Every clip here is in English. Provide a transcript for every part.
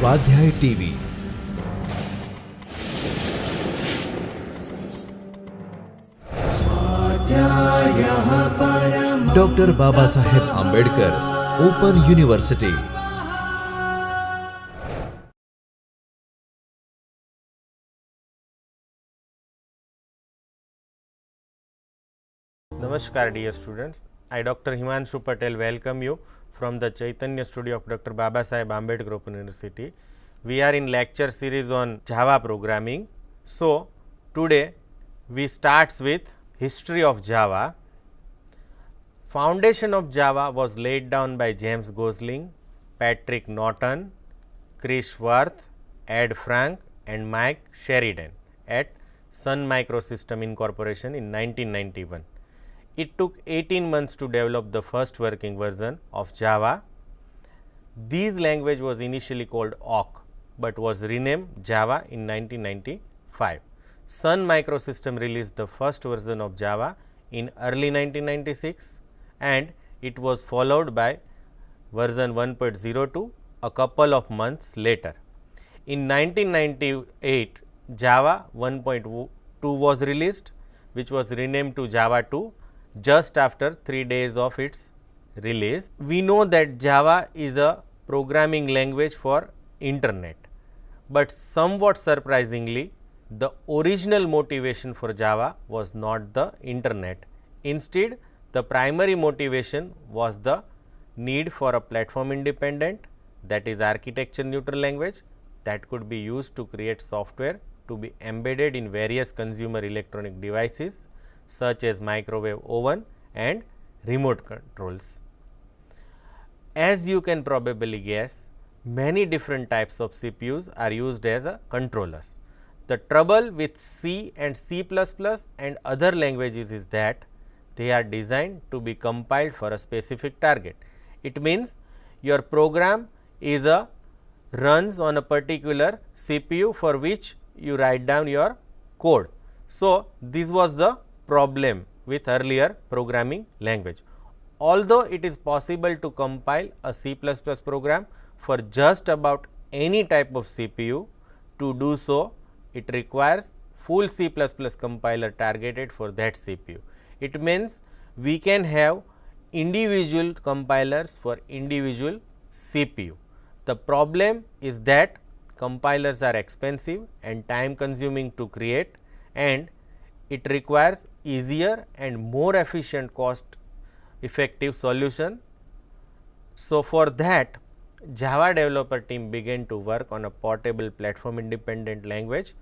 स्वाध्याय TV. Doctor Baba Saheb Ambedkar open university. Namaskar dear students, I Dr. Himanshu Patel welcome you from the Chaitanya studio of Dr. Baba Saheb Ambedkar Open University. We are in lecture series on Java programming. So, today we starts with history of Java. Foundation of Java was laid down by James Gosling, Patrick Norton, Chris Worth, Ed Frank and Mike Sheridan at Sun Microsystem Incorporation in 1991. It took 18 months to develop the first working version of Java. This language was initially called Awk, but was renamed Java in 1995. Sun Microsystem released the first version of Java in early 1996 and it was followed by version 1.02 a couple of months later. In 1998, Java 1.2 was released, which was renamed to Java 2 just after 3 days of its release. We know that Java is a programming language for internet, but somewhat surprisingly, the original motivation for Java was not the internet. Instead, the primary motivation was the need for a platform independent, that is architecture neutral language that could be used to create software to be embedded in various consumer electronic devices such as microwave oven and remote controls. As you can probably guess, many different types of CPUs are used as a controllers. The trouble with C and C++ and other languages is that they are designed to be compiled for a specific target. It means your program is runs on a particular CPU for which you write down your code. So, this was the problem with earlier programming language. Although it is possible to compile a C++ program for just about any type of CPU, to do so it requires full C++ compiler targeted for that CPU. It means we can have individual compilers for individual CPU. The problem is that compilers are expensive and time consuming to create, and it requires easier and more efficient cost effective solution. So, for that Java developer team began to work on a portable platform independent language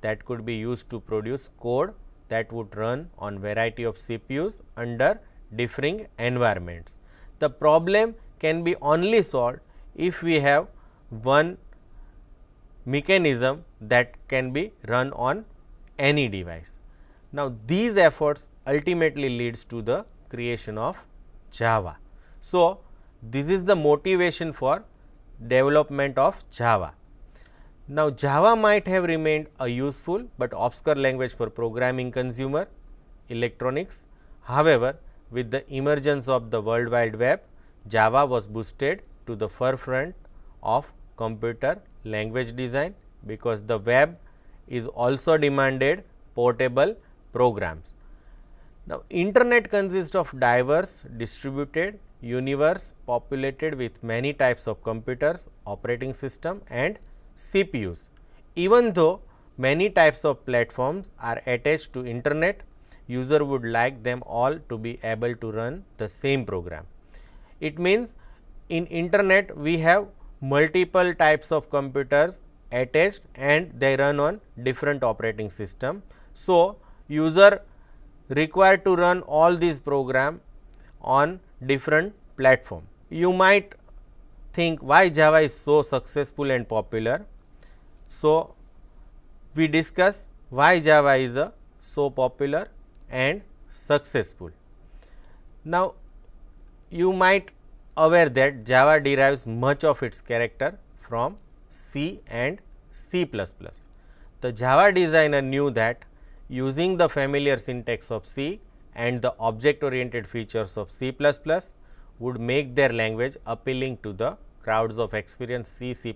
that could be used to produce code that would run on variety of CPUs under differing environments. The problem can be only solved if we have one mechanism that can be run on any device. Now, these efforts ultimately leads to the creation of Java. So, this is the motivation for development of Java. Now, Java might have remained a useful but obscure language for programming consumer electronics. However, with the emergence of the World Wide Web, Java was boosted to the forefront of computer language design, because the web is also demanded portable programs. Now, internet consists of diverse distributed universe populated with many types of computers, operating system and CPUs. Even though many types of platforms are attached to internet, user would like them all to be able to run the same program. It means in internet we have multiple types of computers attached and they run on different operating system. So, user required to run all these program on different platform. You might think why Java is so successful and popular. So, we discuss why Java is so popular and successful. Now, you might aware that Java derives much of its character from C and C++. The Java designer knew that using the familiar syntax of C and the object oriented features of C++ would make their language appealing to the crowds of experienced C++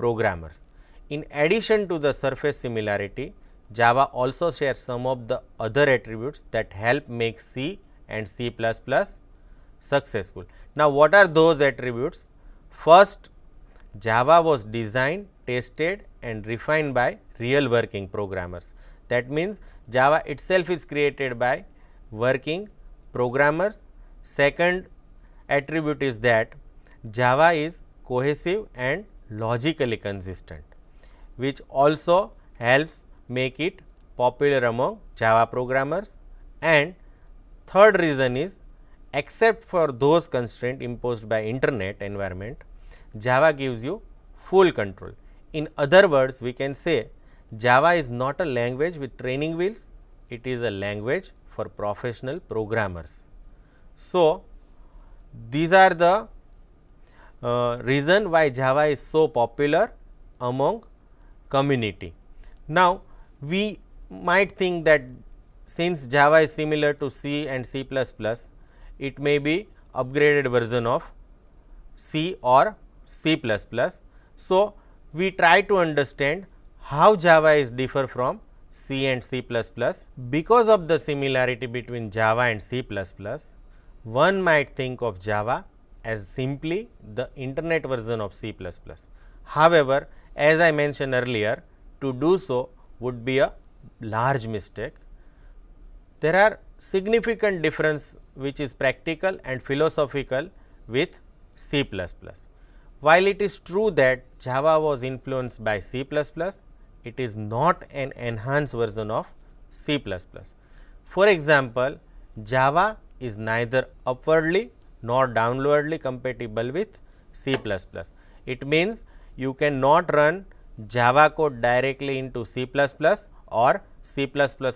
programmers. In addition to the surface similarity, Java also shares some of the other attributes that help make C and C++ successful. Now, what are those attributes? First, Java was designed, tested and refined by real working programmers. That means, Java itself is created by working programmers. Second attribute is that Java is cohesive and logically consistent, which also helps make it popular among Java programmers. And third reason is, except for those constraints imposed by internet environment, Java gives you full control. In other words, we can say Java is not a language with training wheels, it is a language for professional programmers. So, these are the reason why Java is so popular among community. Now, we might think that since Java is similar to C and C++, it may be upgraded version of C or C++. So, we try to understand how Java is differ from C and C++. Because of the similarity between Java and C++, one might think of Java as simply the internet version of C++. However, as I mentioned earlier, to do so would be a large mistake. There are significant difference which is practical and philosophical with C++. While it is true that Java was influenced by C++, it is not an enhanced version of C++. For example, Java is neither upwardly nor downwardly compatible with C++. It means you cannot run Java code directly into C++ or C++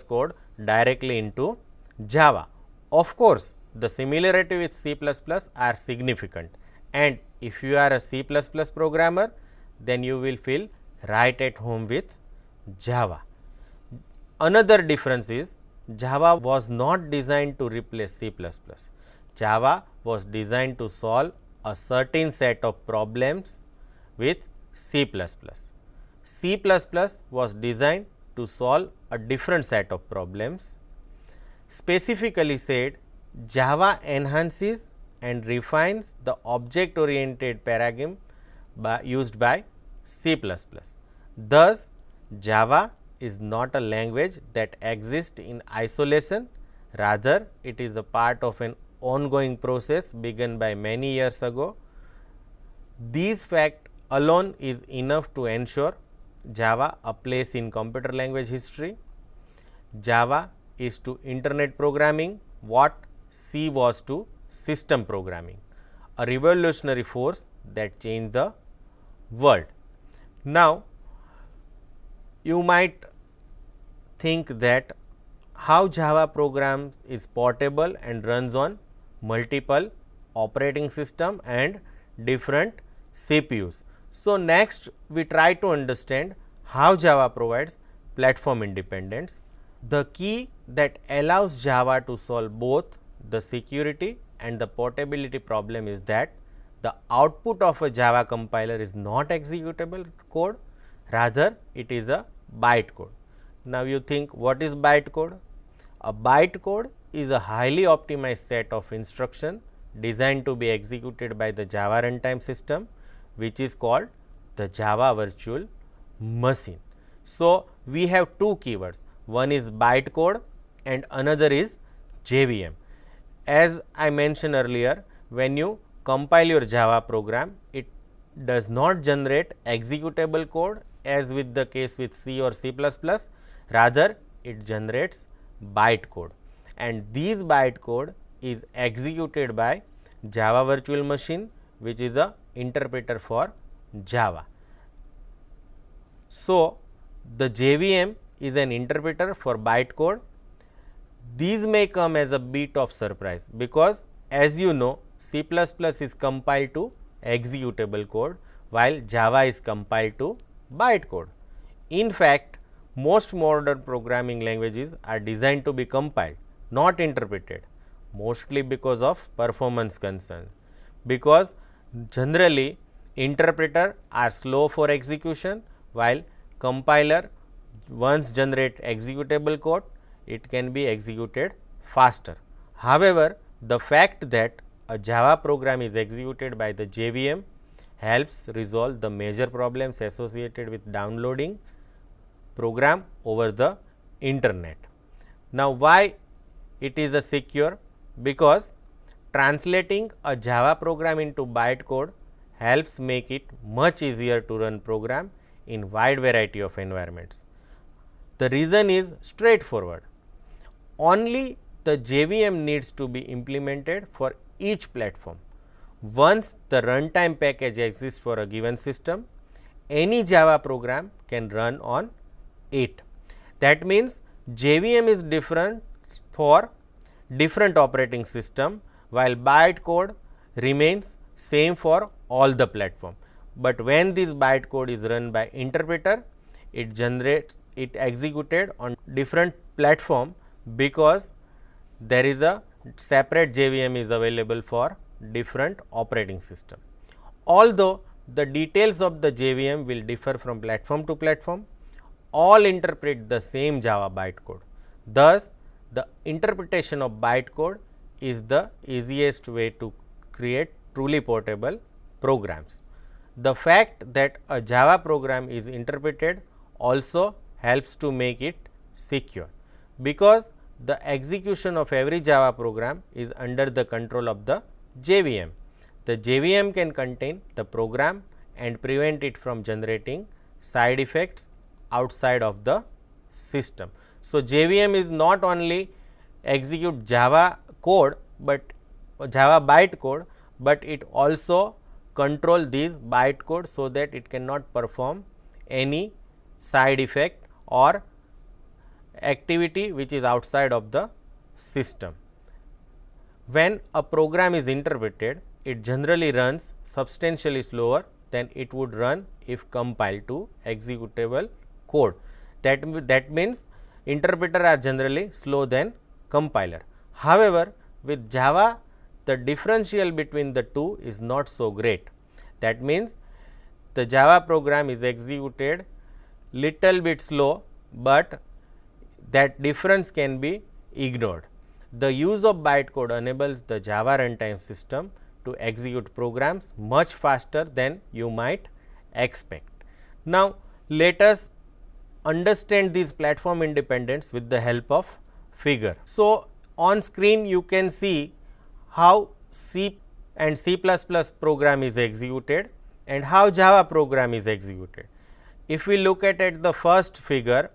code directly into Java. Of course, the similarity with C++ are significant, and if you are a C++ programmer, then you will feel right at home with Java. Another difference is Java was not designed to replace C++. Java was designed to solve a certain set of problems with C++. C++ was designed to solve a different set of problems. Specifically said, Java enhances and refines the object oriented paradigm used by C++. Thus, Java is not a language that exists in isolation, rather it is a part of an ongoing process begun by many years ago. These facts alone is enough to ensure Java a place in computer language history. Java is to internet programming what C was to system programming, a revolutionary force that changed the world. Now, you might think that how Java programs is portable and runs on multiple operating system and different CPUs. So, next we try to understand how Java provides platform independence. The key that allows Java to solve both the security and the portability problem is that the output of a Java compiler is not executable code, rather it is a bytecode. Now, you think what is bytecode? A bytecode is a highly optimized set of instructions designed to be executed by the Java runtime system, which is called the Java virtual machine. So, we have two keywords, one is bytecode and another is JVM. As I mentioned earlier, when you compile your Java program, it does not generate executable code as with the case with C or C++, rather it generates bytecode, and these bytecode is executed by Java virtual machine, which is a interpreter for Java. So, the JVM is an interpreter for bytecode. These may come as a bit of surprise, because as you know C++ is compiled to executable code, while Java is compiled to bytecode. In fact, most modern programming languages are designed to be compiled, not interpreted, mostly because of performance concerns, because generally interpreter are slow for execution, while compiler once generate executable code, it can be executed faster. However, the fact that a Java program is executed by the JVM helps resolve the major problems associated with downloading program over the internet. Now, why it is a secure? Because translating a Java program into bytecode helps make it much easier to run program in wide variety of environments. The reason is straightforward. Only the JVM needs to be implemented for each platform. Once the runtime package exists for a given system, any Java program can run on it. That means JVM is different for different operating system, while bytecode remains same for all the platform. But when this bytecode is run by interpreter, it executed on different platform, because there is a separate JVM is available for different operating system. Although the details of the JVM will differ from platform to platform, all interpret the same Java bytecode. Thus, the interpretation of bytecode is the easiest way to create truly portable programs. The fact that a Java program is interpreted also helps to make it secure, because the execution of every Java program is under the control of the JVM. The JVM can contain the program and prevent it from generating side effects outside of the system. So, JVM is not only execute Java code, but Java bytecode, but it also control these bytecode, so that it cannot perform any side effect or activity which is outside of the system. When a program is interpreted, it generally runs substantially slower than it would run if compiled to executable code. That means interpreter are generally slow than compiler. However, with Java, the differential between the two is not so great. That means the Java program is executed little bit slow, but that difference can be ignored. The use of bytecode enables the Java runtime system to execute programs much faster than you might expect. Now, let us understand these platform independence with the help of figure. So, on screen you can see how C and C++ program is executed and how Java program is executed. If we look at the first figure,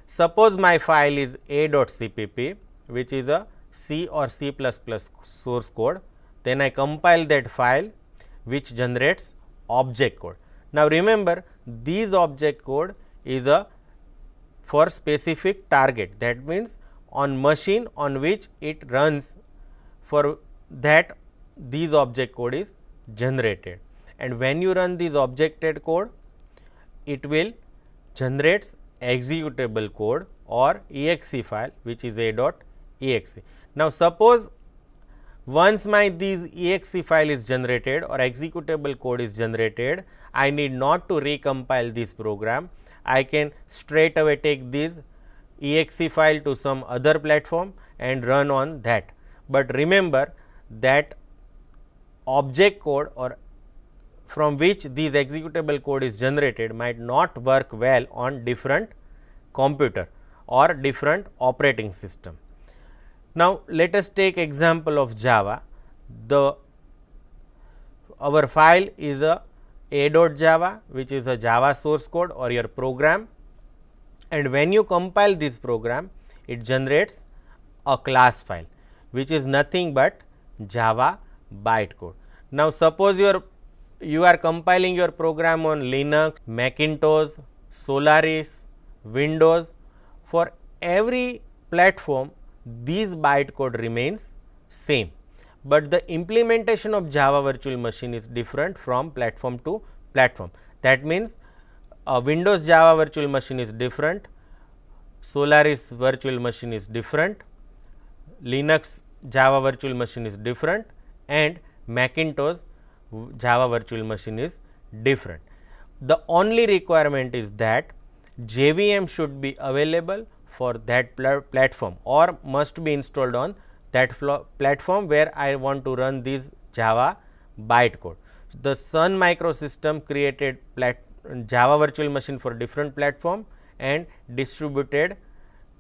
suppose my file is a.cpp, which is a C or C++ source code, then I compile that file, which generates object code. Now, remember, these object code is a for specific target, that means on machine on which it runs, for that these object code is generated, and when you run this objected code, it will generates executable code or exe file, which is a.exe. Now, suppose once this exe file is generated or executable code is generated, I need not to recompile this program. I can straight away take this exe file to some other platform and run on that. But remember that object code or from which this executable code is generated might not work well on different computer or different operating system. Now, let us take example of Java. Our file is a.java, which is a Java source code or your program, and when you compile this program, it generates a class file, which is nothing but Java bytecode. Now, suppose you are compiling your program on Linux, Macintosh, Solaris, Windows. For every platform, this bytecode remains same, but the implementation of Java virtual machine is different from platform to platform. That means, Windows Java virtual machine is different, Solaris virtual machine is different, Linux Java virtual machine is different, and Macintosh Java virtual machine is different. The only requirement is that JVM should be available for that platform or must be installed on that platform where I want to run this Java bytecode. The Sun Microsystem created Java virtual machine for different platform and distributed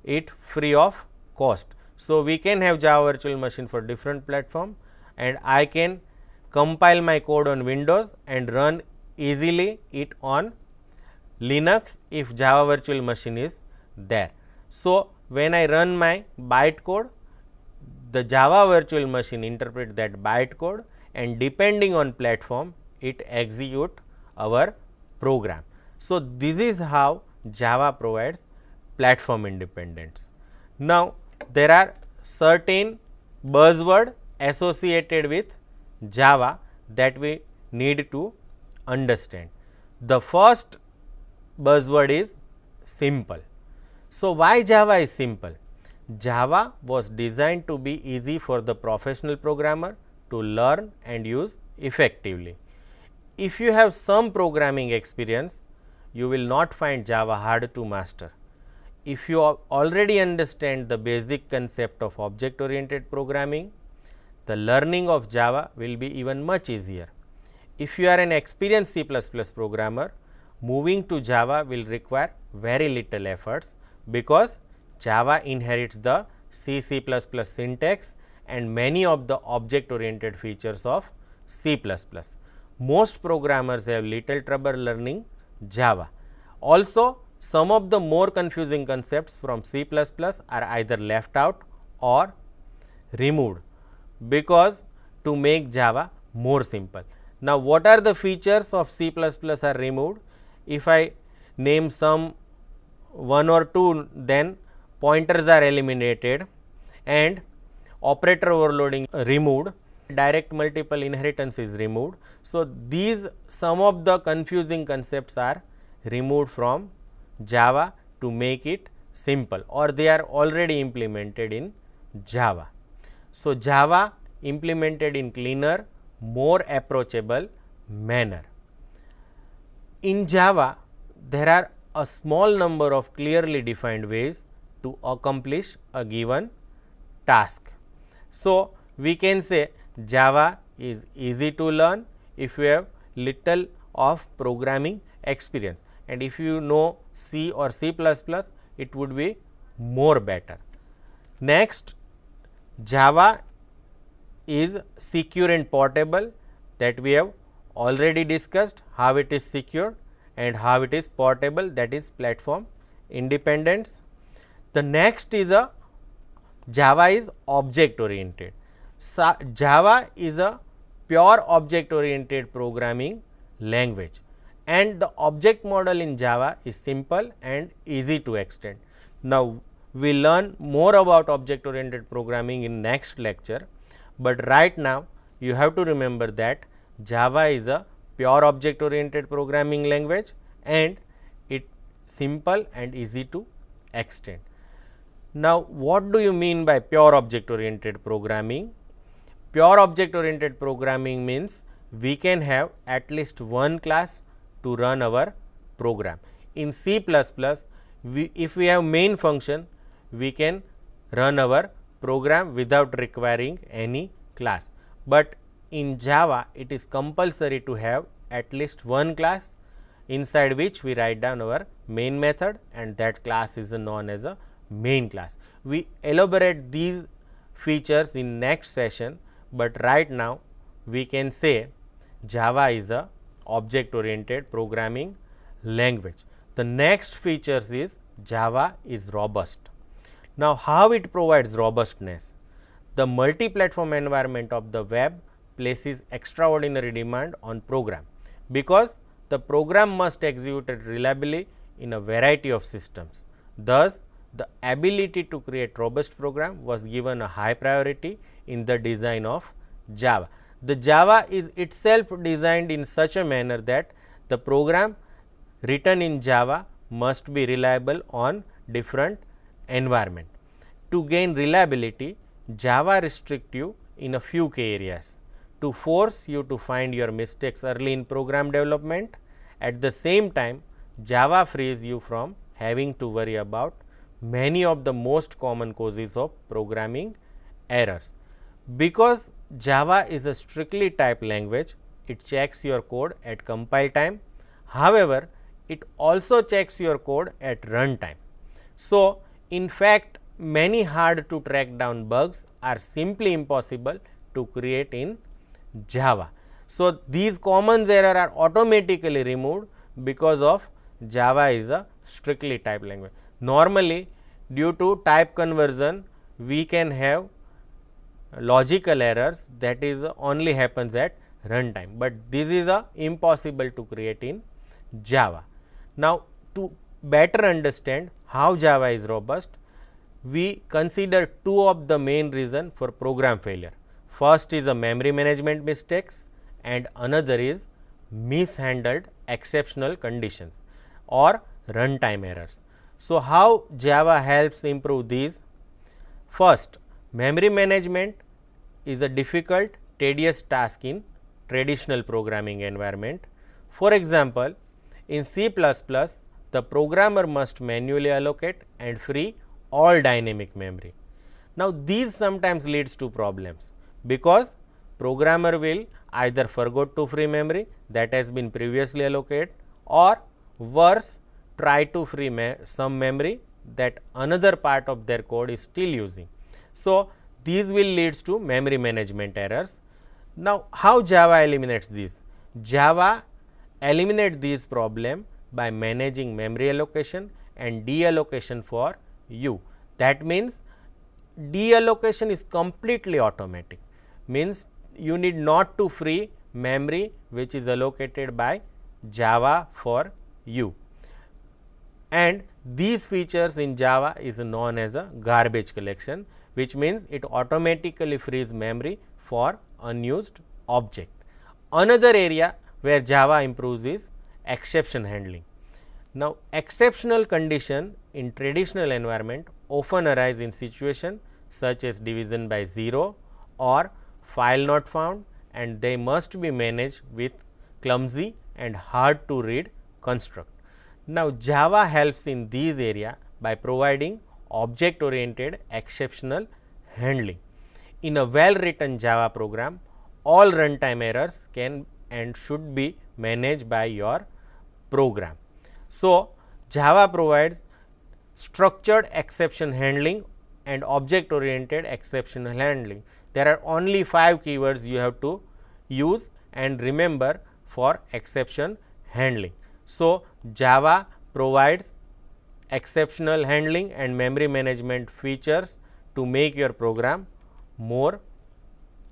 it free of cost. So, we can have Java virtual machine for different platform and I can compile my code on Windows and run easily it on Linux if Java virtual machine is there. So, when I run my bytecode, the Java virtual machine interpret that bytecode and depending on platform it execute our program. So, this is how Java provides platform independence. Now, there are certain buzzwords associated with Java that we need to understand. The first buzzword is simple. So, why Java is simple? Java was designed to be easy for the professional programmer to learn and use effectively. If you have some programming experience, you will not find Java hard to master. If you already understand the basic concept of object oriented programming, the learning of Java will be even much easier. If you are an experienced C++ programmer, moving to Java will require very little efforts because Java inherits the C++ syntax and many of the object oriented features of C++. Most programmers have little trouble learning Java. Also, some of the more confusing concepts from C++ are either left out or removed because to make Java more simple. Now, what are the features of C++ are removed? If I name some one or two, then pointers are eliminated and operator overloading removed, direct multiple inheritance is removed. So, these some of the confusing concepts are removed from Java to make it simple or they are already implemented in Java. So, Java implemented in cleaner, more approachable manner. In Java, there are a small number of clearly defined ways to accomplish a given task. So, we can say Java is easy to learn if you have little of programming experience, and if you know C or C++, it would be more better. Next, Java is secure and portable, that we have already discussed how it is secure and how it is portable, that is platform independence. The next is a Java is object oriented. Java is a pure object oriented programming language and the object model in Java is simple and easy to extend. Now, we learn more about object oriented programming in next lecture, but right now you have to remember that Java is a pure object oriented programming language and it simple and easy to extend. Now, what do you mean by pure object oriented programming? Pure object oriented programming means we can have at least one class to run our program. In C++, if we have main function, we can run our program without requiring any class, but in Java it is compulsory to have at least one class inside which we write down our main method and that class is known as a main class. We elaborate these features in next session, but right now we can say Java is a object oriented programming language. The next features is Java is robust. Now, how it provides robustness? The multi-platform environment of the web places extraordinary demand on program because the program must execute reliably in a variety of systems. Thus, the ability to create robust program was given a high priority in the design of Java. The Java is itself designed in such a manner that the program written in Java must be reliable on different environment. To gain reliability, Java restricts you in a few key areas. to force you to find your mistakes early in program development. At the same time, Java frees you from having to worry about many of the most common causes of programming errors. Because Java is a strictly typed language, it checks your code at compile time. However, it also checks your code at runtime. So, in fact, many hard to track down bugs are simply impossible to create in Java. So, these common errors are automatically removed because of Java is a strictly typed language. Normally, due to type conversion, we can have logical errors that is only happens at runtime, but this is impossible to create in Java. Now, to better understand how Java is robust, we consider two of the main reasons for program failure. First is a memory management mistakes and another is mishandled exceptional conditions or runtime errors. So, how Java helps improve these? First, memory management is a difficult, tedious task in traditional programming environment. For example, in C++, the programmer must manually allocate and free all dynamic memory. Now, these sometimes leads to problems because programmer will either forget to free memory that has been previously allocated or worse try to free some memory that another part of their code is still using. So, these will leads to memory management errors. Now, how Java eliminates this? Java eliminates this problem by managing memory allocation and deallocation for you. That means, deallocation is completely automatic, means you need not to free memory which is allocated by Java for you. And these features in Java is known as a garbage collection, which means it automatically frees memory for unused object. Another area where Java improves is exception handling. Now, exceptional condition in traditional environment often arise in situation such as division by 0 or file not found, and they must be managed with clumsy and hard to read construct. Now, Java helps in these area by providing object oriented exceptional handling. In a well written Java program, all runtime errors can and should be managed by your program. So, Java provides structured exception handling and object oriented exception handling. There are only 5 keywords you have to use and remember for exception handling. So, Java provides exceptional handling and memory management features to make your program more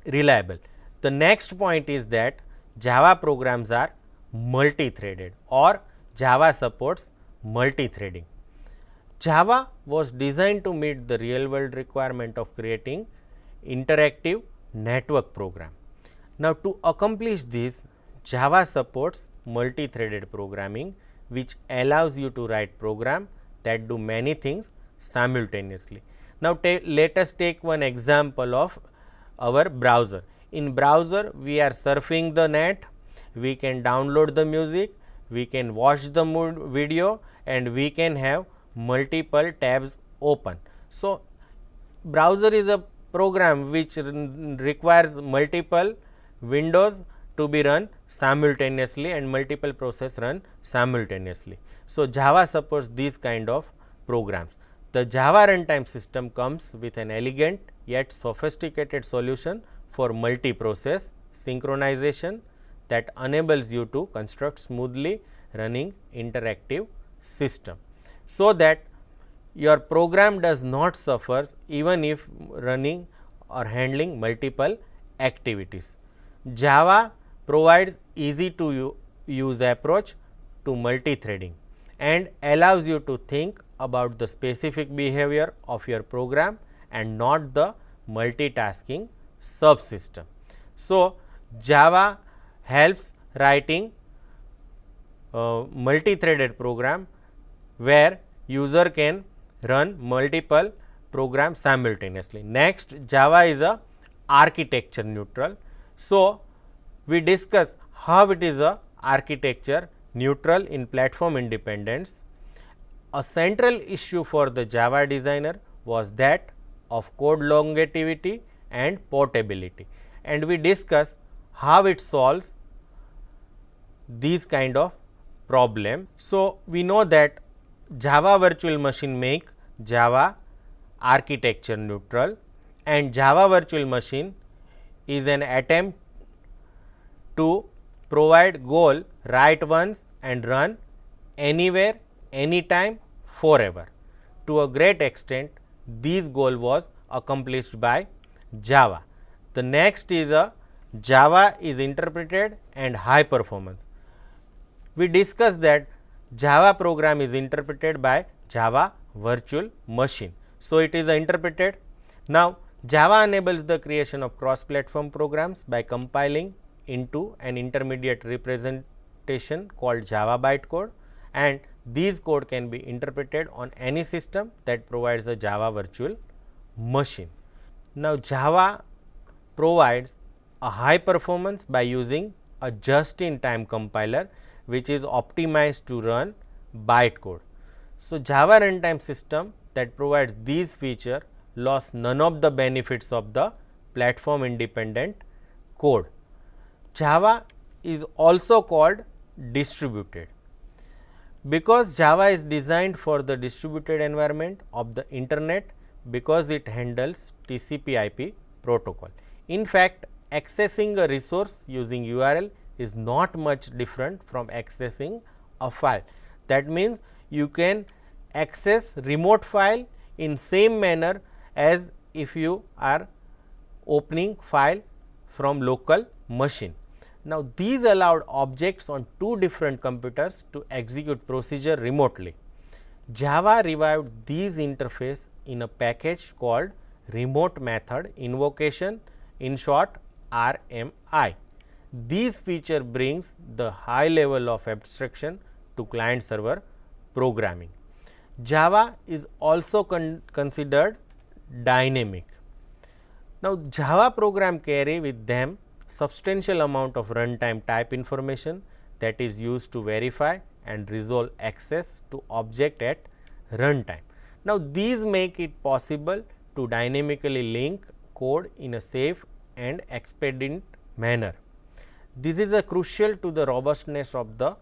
reliable. The next point is that Java programs are multi-threaded or Java supports multi-threading. Java was designed to meet the real world requirement of creating interactive network program. Now, to accomplish this, Java supports multi-threaded programming, which allows you to write program that do many things simultaneously. Now, let us take one example of our browser. In browser, we are surfing the net, we can download the music, we can watch the video, and we can have multiple tabs open. So, browser is a program which requires multiple windows to be run simultaneously and multiple process run simultaneously. So, Java supports these kind of programs. The Java runtime system comes with an elegant yet sophisticated solution for multi-process synchronization that enables you to construct smoothly running interactive system, so that your program does not suffer even if running or handling multiple activities. Java provides easy to use approach to multi-threading and allows you to think about the specific behavior of your program and not the multitasking subsystem. So, Java helps writing multi-threaded program where user can run multiple programs simultaneously. Next, Java is a architecture neutral. So, we discuss how it is a architecture neutral in platform independence. A central issue for the Java designer was that of code longevity and portability, and we discuss how it solves these kind of problem. So, we know that Java virtual machine make Java architecture neutral, and Java virtual machine is an attempt to provide goal write once and run anywhere, anytime, forever. To a great extent, this goal was accomplished by Java. The next is a Java is interpreted and high performance. We discussed that Java program is interpreted by Java virtual machine. So, it is interpreted. Now, Java enables the creation of cross-platform programs by compiling into an intermediate representation called Java bytecode, and these code can be interpreted on any system that provides a Java virtual machine. Now, Java provides a high performance by using a just-in-time compiler which is optimized to run bytecode. So, Java runtime system that provides these features lost none of the benefits of the platform independent code. Java is also called distributed because Java is designed for the distributed environment of the internet because it handles TCP/IP protocol. In fact, accessing a resource using URL is not much different from accessing a file. That means, you can access remote file in same manner as if you are opening file from local machine. Now, these allowed objects on two different computers to execute procedure remotely. Java revived these interface in a package called remote method invocation, in short RMI. This feature brings the high level of abstraction to client server programming. Java is also considered dynamic. Now, Java program carry with them substantial amount of runtime type information that is used to verify and resolve access to object at runtime. Now, these make it possible to dynamically link code in a safe and expedient manner. This is a crucial to the robustness of the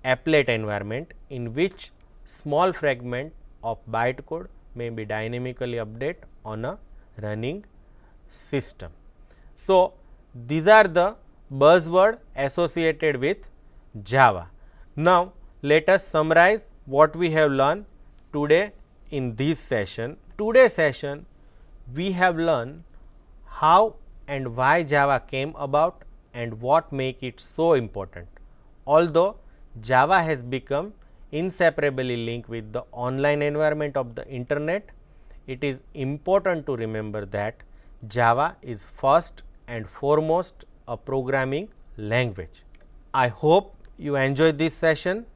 applet environment, in which small fragment of bytecode may be dynamically updated on a running system. So, these are the buzzwords associated with Java. Now, let us summarize what we have learned today in this session. Today's session, we have learned how and why Java came about and what make it so important. Although Java has become inseparably linked with the online environment of the internet, it is important to remember that Java is first and foremost a programming language. I hope you enjoyed this session.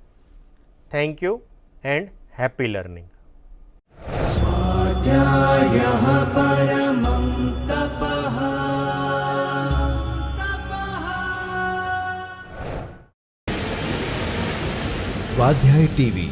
Thank you and happy learning. स्वाध्याय TV